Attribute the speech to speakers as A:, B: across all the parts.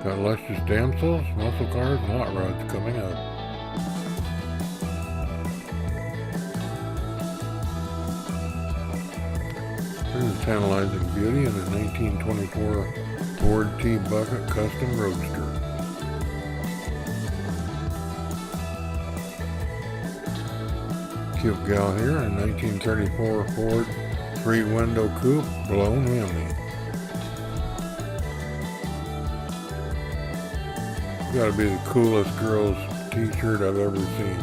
A: Got Luscious Damsels, muscle cars, and hot rods coming up. Here's a tantalizing beauty in a 1924 Ford T-Bucket Custom Roadster. Cute gal here in a 1934 Ford 3-window coupe, blown Hemi. Gotta be the coolest girl's t-shirt I've ever seen.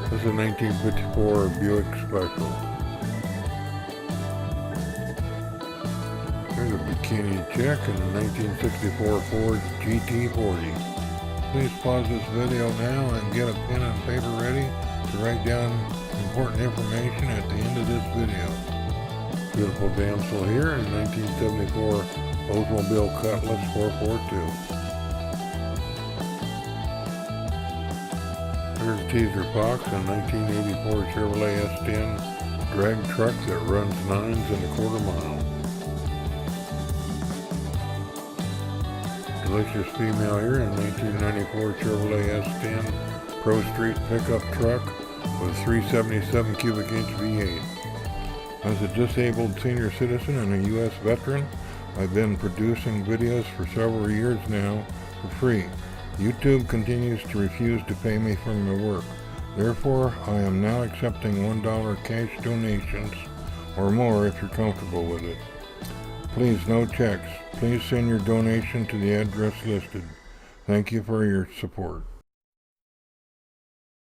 A: This is a 1954 Buick Special. Here's a bikini chick in a 1964 Ford GT40. Please pause this video now and get a pen and paper ready to write down important information at the end of this video. Beautiful damsel here in 1974 Oldsmobile Cutlass 442. Here's a teaser box, a 1984 Chevrolet S10 drag truck that runs 9 1/4 mile. Delicious female here in 1994 Chevrolet S10 Pro Street pickup truck with 377 cubic inch V8. As a disabled senior citizen and a U.S. veteran, I've been producing videos for several years now for free. YouTube continues to refuse to pay me for my work. Therefore, I am now accepting $1 cash donations or more if you're comfortable with it. Please, no checks. Please send your donation to the address listed. Thank you for your support.